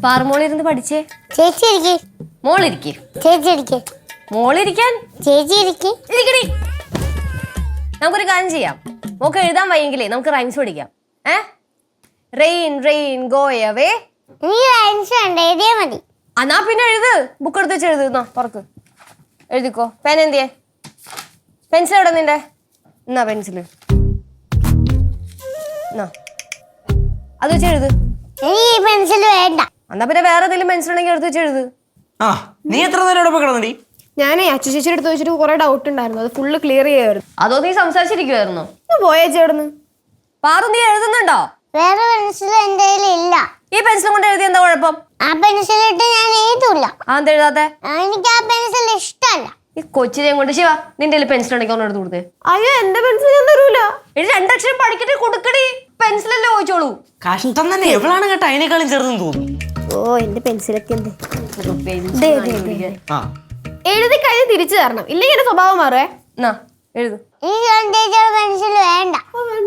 പാറുമോളിരുന്ന് പഠിച്ചേ. ചേച്ചി ഇരിക്ക്. മോളിരിക്കേ. ചേച്ചി ഇരിക്ക്. മോളിരിക്കാൻ. ചേച്ചി ഇരിക്ക്. ഇരിക്കടി. നമുക്കൊരു കാര്യം ചെയ്യാം. മോക്ക് എഴുതാൻ വയ്യെങ്കിലേ നമുക്ക് റൈംസ് പഠിക്കാം. Rain rain go away. നീ റൈംസ് വേണ്ട, എഴുതിയാ മതി. എന്നാ പിന്നെ എഴുത്. ബുക്ക് എടുത്ത് വെച്ച് എഴുതുന്നോ. തുറക്ക്, എഴുതിക്കോ. പെൻ എന്തിയെ? പെൻസിൽ എവിടെ നിന്റെ? എന്നാ പെൻസില്. അത് വെച്ച് എഴുത്. എനിക്ക് ഈ പെൻസിൽ വേണ്ട. എന്നാ പിന്നെ വേറെ ഏതെങ്കിലും പെൻസിൽ ഉണ്ടെങ്കിൽ എടുത്ത് വെച്ച് എഴുത്. നീ എത്ര നേരം ഇവിടെ കിടന്നടി? ഞാനേ അച്ചു ചേച്ചിയുടെ അടുത്ത് വെച്ചിട്ട് കുറെ ഡൗട്ട് ഉണ്ടായിരുന്നു, അത് ഫുള്ള് ക്ലിയർ ചെയ്യായിരുന്നു. അതോ നീ സംസാരിച്ചിരിക്കുവായിരുന്നോ? പോയേച്ചേടുന്ന്. പാറു നീ എഴുതുന്നുണ്ടോ? വേറെ പെൻസിൽ എന്റെ ഇല്ല. ഈ പെൻസിലും കൊണ്ട് എഴുതി എന്താ കുഴപ്പം? ആ പെൻസിൽ ഇട്ട് ഞാൻ എഴുതൂല. എന്താ എഴുതാത്തെ? എനിക്ക് ആ പെൻസിൽ ഇഷ്ടമല്ല. ഈ കൊച്ചിനെയും കൊണ്ട് ശിവ നിന്റെ പെൻസിൽ ഉണ്ടെങ്കിൽ ഒന്ന് എടുത്ത് കൊടുത്തേ. അയ്യോ എന്റെ പെൻസിൽ ഞാൻ തരൂല. എടി രണ്ടക്ഷരം പഠിക്കട്ടെ, കൊടുക്കടി. പെൻസിലല്ലേ ചോദിച്ചോളൂ. കഷ്ടം തന്നെ. എവളാണ് കേട്ടോ അതിനേക്കാളും ചെറുതെന്ന് തോന്നുന്നു. ഓ എന്റെ പെൻസിലൊക്കെ എന്ത് എഴുതി കഴിഞ്ഞ് തിരിച്ചു തരണം, ഇല്ലെങ്കിൽ എന്റെ സ്വഭാവം മാറേ. എഴുതു. പെൻസിൽ വേണ്ട.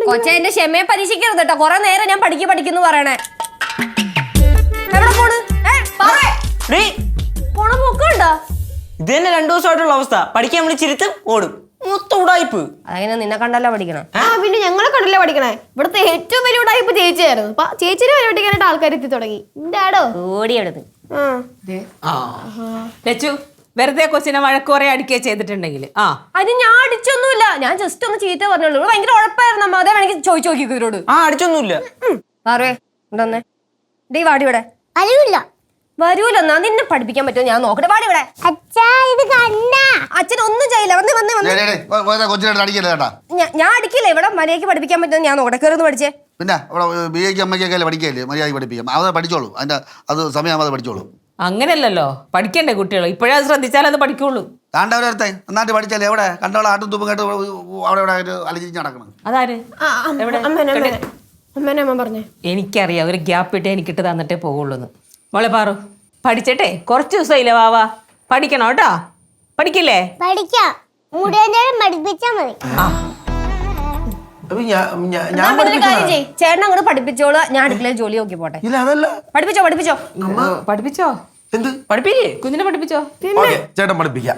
കൊച്ചെ എന്റെ ക്ഷമയെ പരീക്ഷിക്കരുത് കേട്ടോ. കൊറേ നേരം ഞാൻ പഠിക്കുന്നു പറയണേ. എവിടെ പോണ്? പോണ പോക്കണ്ട. ഇത് തന്നെ 2 ദിവസമായിട്ടുള്ള അവസ്ഥ. പഠിക്കാൻ വിളിച്ചിരുത്തും ഓടും. മൊത്തം ഉടായിപ്പ്. അതങ്ങനെ നിന്നെ കണ്ടല്ല പഠിക്കണേ. പിന്നെ ഞങ്ങളെ കണ്ടല്ലേ പഠിക്കണേ. ഇവിടുത്തെ ഏറ്റവും വലിയ ഉടായിപ്പ് ചേച്ചിയായിരുന്നു. ചേച്ചിനെ പരിപാടിക്കാനായിട്ട് ആൾക്കാർ എത്തി തുടങ്ങി. എന്താടോ ഓടിയെടുത്ത്. ലച്ചു വെറുതെ കൊച്ചിനെ വഴക്കുറെ അടിക്കുക ചെയ്തിട്ടുണ്ടെങ്കിൽ അത് ഞാൻ അടിച്ചൊന്നുമില്ല. ഞാൻ ജസ്റ്റ് ഒന്ന് ചീത്ത പറഞ്ഞുള്ളൂ. ഭയങ്കര ഉഴപ്പായിരുന്നു അമ്മ. അതേ വേണമെങ്കിൽ ചോദിച്ചു നോക്കി ഇവരോട്. അടിച്ചൊന്നുമില്ല. പാറുവേ ഉണ്ടോന്നേ. ഡീ വാടി ഇവിടെ. അറിയില്ല. വരൂലെന്നാ. നിന്നെ പഠിപ്പിക്കാൻ പറ്റുമോ ഞാൻ നോക്കട്ടെ. വാടി ഇവിടെ. അച്ഛൻ ഒന്നും ചെയ്യില്ല. ഞാൻ അടിക്കില്ല. ഇവിടെ മര്യാദയ്ക്ക് പഠിപ്പിക്കാൻ പറ്റുമോ ഞാൻ നോക്കട്ടെ. കയറുന്ന് പഠിച്ചേ. പിന്നെ ബിഎക്ക് അമ്മയ്ക്കൊക്കെ പഠിക്കല്ലേ, മര്യാദയ്ക്ക് പഠിപ്പിക്കാം. അത് പഠിച്ചോളൂ. അതിന്റെ അത് സമയമാകാതെ പഠിച്ചോളൂ. അങ്ങനെയല്ലോ പഠിക്കണ്ടേ കുട്ടികൾ. ഇപ്പോഴേ അത് ശ്രദ്ധിച്ചാൽ അത് പഠിക്കുള്ളൂ. താണ്ടവരത്തെ നന്നായിട്ട് പഠിച്ചാലേ എവിടെ കണ്ടോളാം ആട്ടും തുമ്പും കേട്ട് അവിടെ അലിഞ്ഞിച്ച് നടക്കണം. അതാര്? അമ്മേനെ പറഞ്ഞേ. എനിക്കറിയാം ഒരു ഗ്യാപ്പ് ഇട്ടേ എനിക്കിട്ട് തന്നിട്ടേ പോകുള്ളൂന്ന്. മോളെ പാറു പഠിച്ചിട്ടെ കുറച്ച് ദിവസമില്ല വാവാ. പഠിക്കണോ കേട്ടോ. പഠിക്കില്ലേ? പഠിക്കാം. പഠിപ്പിച്ചാ മതി. ചേട്ടൻ അങ്ങോട്ട് പഠിപ്പിച്ചോളൂ. ഞാൻ അടുക്കളയിൽ ജോലി നോക്കി പോട്ടെ. പഠിപ്പിച്ചോ പഠിപ്പിച്ചോ എന്ത് പഠിപ്പിക്കേ? കുഞ്ഞിനെ പഠിപ്പിച്ചോ. ചേട്ടൻ പഠിപ്പിക്കാം.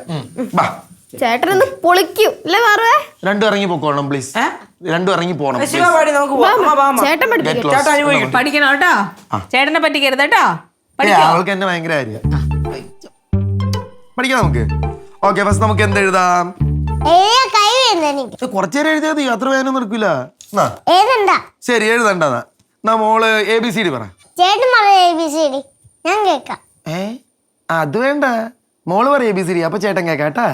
ചേട്ടനൊന്ന് പൊളിക്കും അല്ലേ പാറുവേ? രണ്ടും ഇറങ്ങി പോകണം പ്ലീസ്. രണ്ടും ഇറങ്ങി പോകണം. ചേട്ടൻ പഠിക്കണോ കേട്ടോ. ചേട്ടനെ പറ്റിക്കരുത് കേട്ടോ. അവൾക്ക് എന്നെ ഭയങ്കര കാര്യം. പഠിക്കാം നമുക്ക്. ഓക്കെ ഫസ്റ്റ് നമുക്ക് എന്ത് എഴുതാം? കുറച്ചേരം എഴുതിയാൽ മതി, അത്ര വേദന എടുക്കില്ല. ശരി എഴുതണ്ട. മോള് ABCD പറ. അത് വേണ്ട, മോള് പറ ABCD. അപ്പൊ ചേട്ടൻ കേക്കാട്ടാ.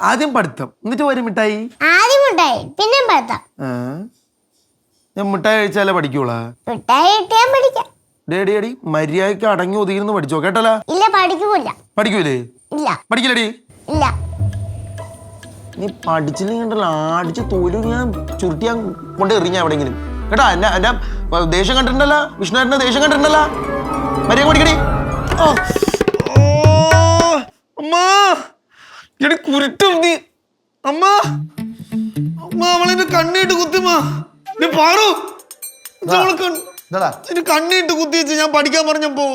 ആദ്യം പഠിത്തം എന്നിട്ട് വരും മിഠായി. പിന്നെ പഠിത്തം. ഞാൻ മിഠായി കഴിച്ചാലേ പഠിക്കൂളാ. ഡേടി മര്യാദക്ക് അടങ്ങി ഒതുങ്ങിന്ന് പഠിച്ചോ കേട്ടല്ല. പഠിക്കൂലേ? പഠിക്കില്ലടി. നീ പഠിച്ചില്ലെങ്കിലോ അടിച്ച് തോലു ഞാൻ ചുരുട്ടി ഞാൻ കൊണ്ട് എറിഞ്ഞ എവിടെയെങ്കിലും കേട്ടാ. എന്റെ ദേഷ്യം കണ്ടിട്ടുണ്ടല്ലോ. വിഷ്ണുവിന്റെ ദേഷ്യം കണ്ടിട്ടുണ്ടല്ലോ. മര്യാദ പഠിക്കടി. അമ്മ കുരുട്ടും നീ. അമ്മ അവളെന്റെ കണ്ണിട്ട് കുത്തിമ്മ. നീ പാറു കണ്ണിട്ട് കുത്തി വെച്ച് ഞാൻ പഠിക്കാൻ പറഞ്ഞപ്പോ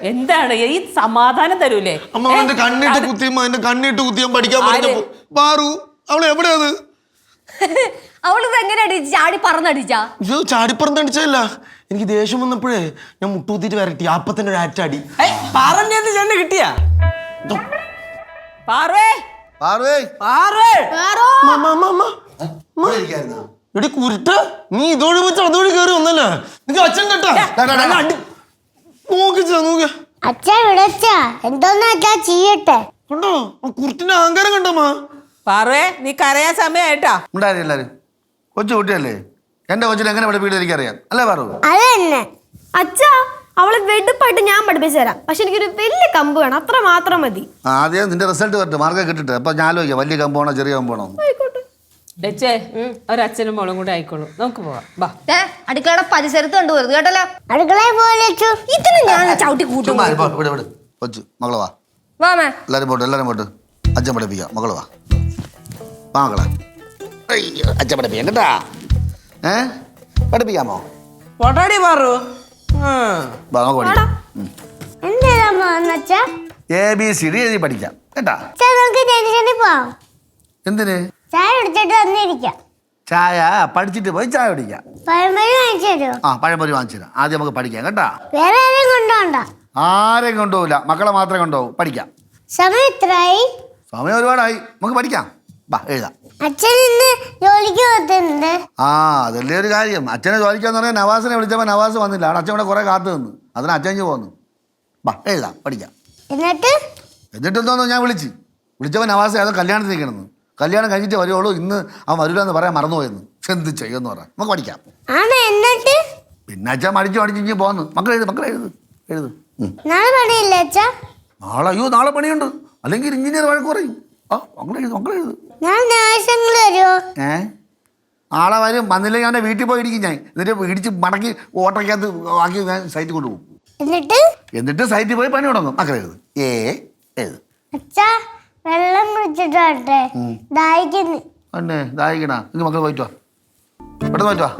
എന്താണ് ഈ സമാധാനം തരൂലേ? അമ്മ എന്റെ കണ്ണിട്ട് കുത്തിയമ്മ. എന്റെ കണ്ണിട്ട് കുത്തി ഞാൻ പഠിക്കാൻ പറഞ്ഞപ്പോ പാറു അവള് എവിടെയത്? അവളിത് എങ്ങനെ ചാടി പറന്നടിച്ചാ? ചാടിപ്പറന്നടിച്ചല്ല, എനിക്ക് ദേഷ്യം വന്നപ്പോഴേ ഞാൻ മുട്ടുകുത്തിട്ട് വരട്ടി. അപ്പത്തന്നെ ഒരു ആറ്റടി. ചെണ്ട് കിട്ടിയാ എടി കുരുട്ട, നീ ഇതോടെ വെച്ച് അതോടെ കയറി വന്നല്ലേ. നിനക്ക് അച്ഛൻ കേട്ടാ കണ്ടോ കുരുട്ടിന്റെ അഹങ്കാരം കണ്ടമ്മ. പാറുവേ നീ കരയാൻ സമയമായിട്ടാ. എല്ലാരും കൊച്ചു കുട്ടിയല്ലേ. എന്റെ കൊച്ചിനെ എങ്ങനെ പഠിപ്പിക്കാൻ എനിക്കറിയാം അല്ലേ പാറു? അച്ഛാ അവളെ വെടുപ്പായിട്ട് ഞാൻ പഠിപ്പിച്ചു തരാം. പക്ഷെ എനിക്കൊരു വലിയ കമ്പ് വേണം, അത്ര മാത്രം മതി. ആദ്യം നിന്റെ റിസൾട്ട് വരട്ടെ, മാർക്കൊക്കെ കിട്ടിട്ട്. അപ്പൊ ഞാൻ ആലോചിക്കാം വലിയ കമ്പാണോ ചെറിയ കമ്പാണോ. ഒരച്ഛനും മോളും കൂടെ ആയിക്കോളൂ. നമുക്ക് പോവാം. അടുക്കളയുടെ പരിസരത്ത് കണ്ടുപോരുത് കേട്ടല്ലോ. ഞാൻ ചവിട്ടി കൂട്ടും. കൊച്ചു മകളെ വാ. എല്ലാരും പോട്ട് അച്ഛൻ പഠിപ്പിക്കാം. മകളെ വാ. മക്കളെ അയ്യോ അച്ഛൻ പഠിപ്പിക്കാം കേട്ടാ. പഠിപ്പിക്കാമോ? പൊട്ടാടി പാറു. വാ, നമുക്ക് പഠിക്കാം. എന്താ അച്ഛാ ABCD എഴുതി പഠിക്കാം കേട്ടാ. അച്ഛാ നമുക്ക് ടെൻഷനിൽ പോവാം. എന്തിന്? ചായ കുടിച്ചിട്ട് വന്നിരിക്കാം. ചായ പഠിച്ചിട്ട് പോയി ചായ കുടിക്കാം. പഴംപൊരി വാങ്ങിച്ചു തരുമോ? ആ പഴംപൊരി വാങ്ങിച്ചു തരാം. ആദ്യം നമുക്ക് പഠിക്കാം കേട്ടാ. വേറെ ആരെയും കൊണ്ടുപോകണ്ട. ആരെയും കൊണ്ടുപോകില്ല, മക്കളെ മാത്രമേ കൊണ്ടുപോകൂ. പഠിക്കാം. സമയം എത്രയായി? സമയം ഒരുപാടായി, നമുക്ക് പഠിക്കാം. വാ എഴുതാം. അച്ഛൻ ഇന്ന് ജോലിക്ക് പോകുന്നുണ്ട്. ആ അതല്ലേ ഒരു കാര്യം. അച്ഛനെ ചോദിക്കാന്ന് പറഞ്ഞാൽ നവാസിനെ വിളിച്ചപ്പോൾ നവാസ് വന്നില്ല. അവിടെ അച്ഛൻ ഇവിടെ കുറേ കാത്തു നിന്ന്. അതിന് അച്ഛൻ പോന്നു. വാ എഴുതാം, പഠിക്കാം. എന്നിട്ടെന്തോന്നു ഞാൻ വിളിച്ചപ്പോൾ നവാസ് ഏതോ കല്യാണത്തിന് നിൽക്കണമെന്ന്. കല്യാണം കഴിഞ്ഞിട്ട് വരുവുള്ളൂ, ഇന്ന് അവൻ വരില്ലെന്ന് പറയാൻ മറന്നുപോയെന്ന്. എന്ത് ചെയ്യുമെന്ന് പറയാം. നമുക്ക് പഠിക്കാം. പിന്നെ അച്ഛൻ മടിച്ച് പോന്നു. എഴുത്. നാളെ പണിയില്ല അച്ഛാ? നാളെ നാളെ പണിയുണ്ട്, അല്ലെങ്കിൽ എഞ്ചിനീയർ വഴക്ക് പറയും. ആ മക്കളെഴുത്. വരുമോ? നാളെ വരും. വന്നില്ലെങ്കിൽ അവൻ്റെ വീട്ടിൽ പോയി ഇരിക്കും ഞാൻ. എന്നിട്ട് ഇടിച്ച് മടക്കി ഓട്ടോയ്ക്കകത്ത് ആക്കി ഞാൻ സൈറ്റിൽ കൊണ്ടുപോകും. എന്നിട്ട് സൈറ്റിൽ പോയി പണി തുടങ്ങും. മക്കളെഴുത്. എഴുത്. അച്ഛാ വെള്ളം കുടിച്ചിട്ട് വരട്ടെ, ദാഹിക്കുന്നു. ദാഹിക്കണ. നിങ്ങൾ മക്കൾ പോയിട്ട് വാ, പെട്ടെന്ന് പോയിട്ട് വാ.